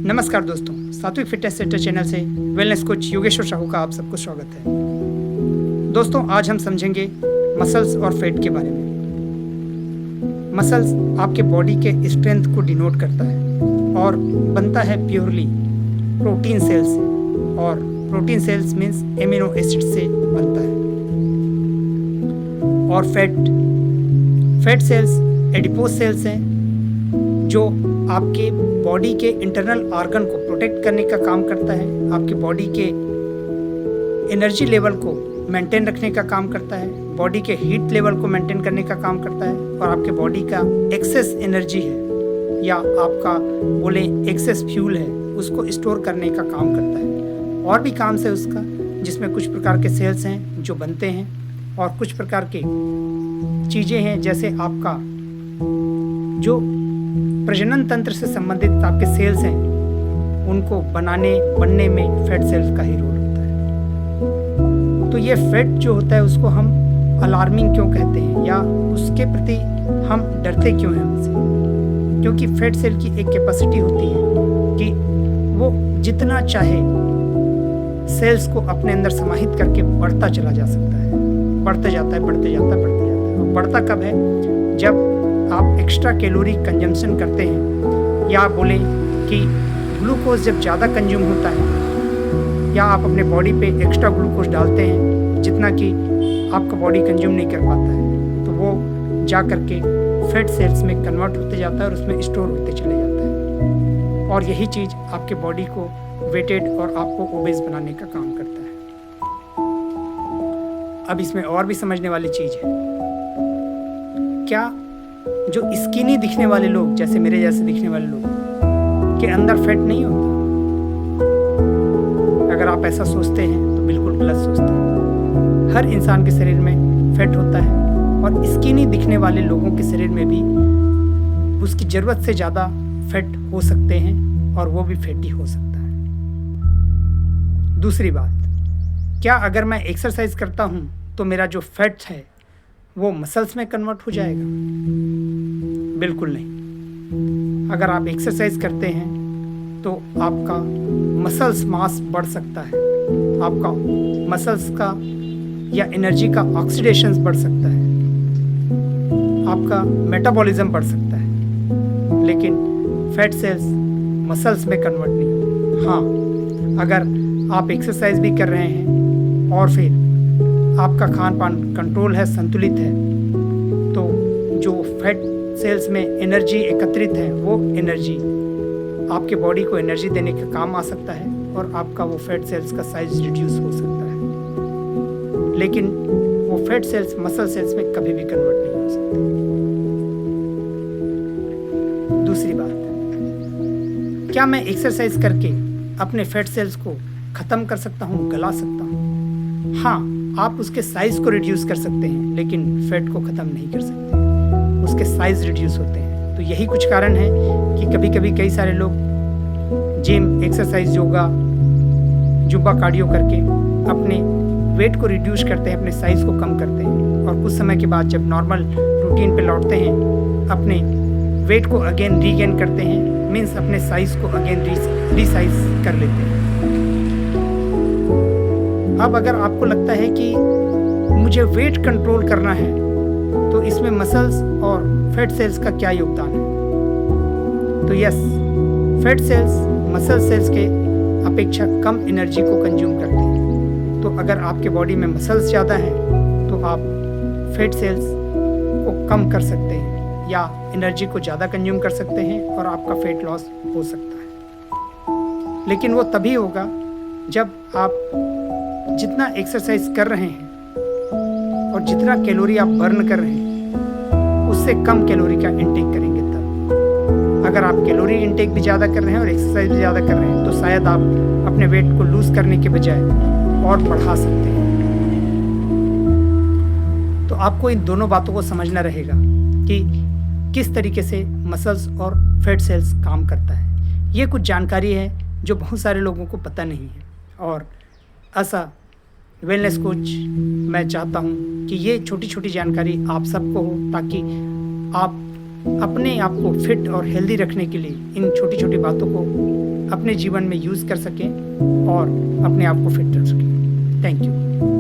नमस्कार दोस्तों, सात्विक फिटनेस सेंटर चैनल से वेलनेस कोच योगेश्वर साहू का आप सबको स्वागत है। दोस्तों, आज हम समझेंगे मसल्स और फैट के बारे में। मसल्स आपके बॉडी के स्ट्रेंथ को डिनोट करता है और बनता है प्योरली प्रोटीन सेल्स से, और protein sales means amino acid से बनता है। और फैट सेल्स एडिपोज सेल्स हैं जो आपके बॉडी के इंटरनल ऑर्गन को प्रोटेक्ट करने का काम करता है, आपके बॉडी के एनर्जी लेवल को मेंटेन रखने का काम करता है, बॉडी के हीट लेवल को मेंटेन करने का काम करता है, और आपके बॉडी का एक्सेस एनर्जी है या आपका बोले एक्सेस फ्यूल है उसको स्टोर करने का काम करता है। और भी काम है उसका, जिसमें कुछ प्रकार के सेल्स हैं जो बनते हैं और कुछ प्रकार के चीज़ें हैं जैसे आपका जो प्रजनन तंत्र से संबंधित आपके सेल्स हैं उनको बनने में फैट सेल्स का ही रोल होता है। तो ये फैट जो होता है उसको हम अलार्मिंग क्यों कहते हैं या उसके प्रति हम डरते क्यों हैं उनसे? क्योंकि फैट सेल की एक कैपेसिटी होती है कि वो जितना चाहे सेल्स को अपने अंदर समाहित करके बढ़ता चला जा सकता है, बढ़ते जाता है। और बढ़ता कब है? जब आप एक्स्ट्रा कैलोरी कंजम्पशन करते हैं, या बोले कि ग्लूकोज जब ज़्यादा कंज्यूम होता है, या आप अपने बॉडी पे एक्स्ट्रा ग्लूकोज डालते हैं जितना कि आपका बॉडी कंज्यूम नहीं कर पाता है, तो वो जा करके फैट सेल्स में कन्वर्ट होते जाता है और उसमें स्टोर होते चले जाता है। और यही चीज़ आपके बॉडी को वेटेड और आपको ओबेस बनाने का काम करता है। अब इसमें और भी समझने वाली चीज़ है, क्या जो स्किनी दिखने वाले लोग, जैसे मेरे जैसे दिखने वाले लोग के अंदर फैट नहीं होता? अगर आप ऐसा सोचते हैं तो बिल्कुल गलत सोचते हैं। हर इंसान के शरीर में फैट होता है और स्किनी दिखने वाले लोगों के शरीर में भी उसकी ज़रूरत से ज़्यादा फैट हो सकते हैं और वो भी फैटी हो सकता है। दूसरी बात, क्या अगर मैं एक्सरसाइज करता हूँ तो मेरा जो फैट है वो मसल्स में कन्वर्ट हो जाएगा? बिल्कुल नहीं। अगर आप एक्सरसाइज करते हैं तो आपका मसल्स मास बढ़ सकता है, आपका मसल्स का या एनर्जी का ऑक्सीडेशन बढ़ सकता है, आपका मेटाबॉलिज्म बढ़ सकता है, लेकिन फैट सेल्स मसल्स में कन्वर्ट नहीं। हाँ, अगर आप एक्सरसाइज भी कर रहे हैं और फिर आपका खान पान कंट्रोल है, संतुलित है, तो जो फैट सेल्स में एनर्जी एकत्रित है वो एनर्जी आपके बॉडी को एनर्जी देने का काम आ सकता है और आपका वो फैट सेल्स का साइज रिड्यूस हो सकता है, लेकिन वो फैट सेल्स मसल सेल्स में कभी भी कन्वर्ट नहीं हो सकते। दूसरी बात, क्या मैं एक्सरसाइज करके अपने फैट सेल्स को ख़त्म कर सकता हूँ, गला सकता हूँ? हाँ, आप उसके साइज को रिड्यूस कर सकते हैं, लेकिन फैट को ख़त्म नहीं कर सकते, उसके साइज रिड्यूस होते हैं। तो यही कुछ कारण है कि कभी कभी कई सारे लोग gym, exercise, yoga, Zumba, cardio करके अपने वेट को रिड्यूस करते हैं, अपने साइज को कम करते हैं, और कुछ समय के बाद जब नॉर्मल रूटीन पे लौटते हैं अपने वेट को अगेन रीगेन करते हैं, मीन्स अपने साइज को अगेन रीसाइज कर लेते हैं। अब अगर आपको लगता है कि मुझे वेट कंट्रोल करना है तो इसमें मसल्स और फैट सेल्स का क्या योगदान है? तो yes, fat cells muscle cells के अपेक्षा कम एनर्जी को कंज्यूम करते हैं। तो अगर आपके बॉडी में मसल्स ज़्यादा हैं तो आप फैट सेल्स को कम कर सकते हैं या एनर्जी को ज़्यादा कंज्यूम कर सकते हैं और आपका फैट लॉस हो सकता है। लेकिन वो तभी होगा जब आप जितना एक्सरसाइज कर रहे हैं और जितना कैलोरी आप बर्न कर रहे हैं उससे कम कैलोरी का इंटेक करेंगे तब। अगर आप कैलोरी इंटेक भी ज़्यादा कर रहे हैं और एक्सरसाइज भी ज़्यादा कर रहे हैं तो शायद आप अपने वेट को लूज़ करने के बजाय और बढ़ा सकते हैं। तो आपको इन दोनों बातों को समझना रहेगा कि किस तरीके से मसल्स और फैट सेल्स काम करता है। ये कुछ जानकारी है जो बहुत सारे लोगों को पता नहीं है, और ऐसा वेलनेस कोच मैं चाहता हूँ कि ये छोटी छोटी जानकारी आप सबको हो, ताकि आप अपने आप को फिट और हेल्दी रखने के लिए इन छोटी छोटी बातों को अपने जीवन में यूज़ कर सकें और अपने आप को फिट रख सकें। Thank you.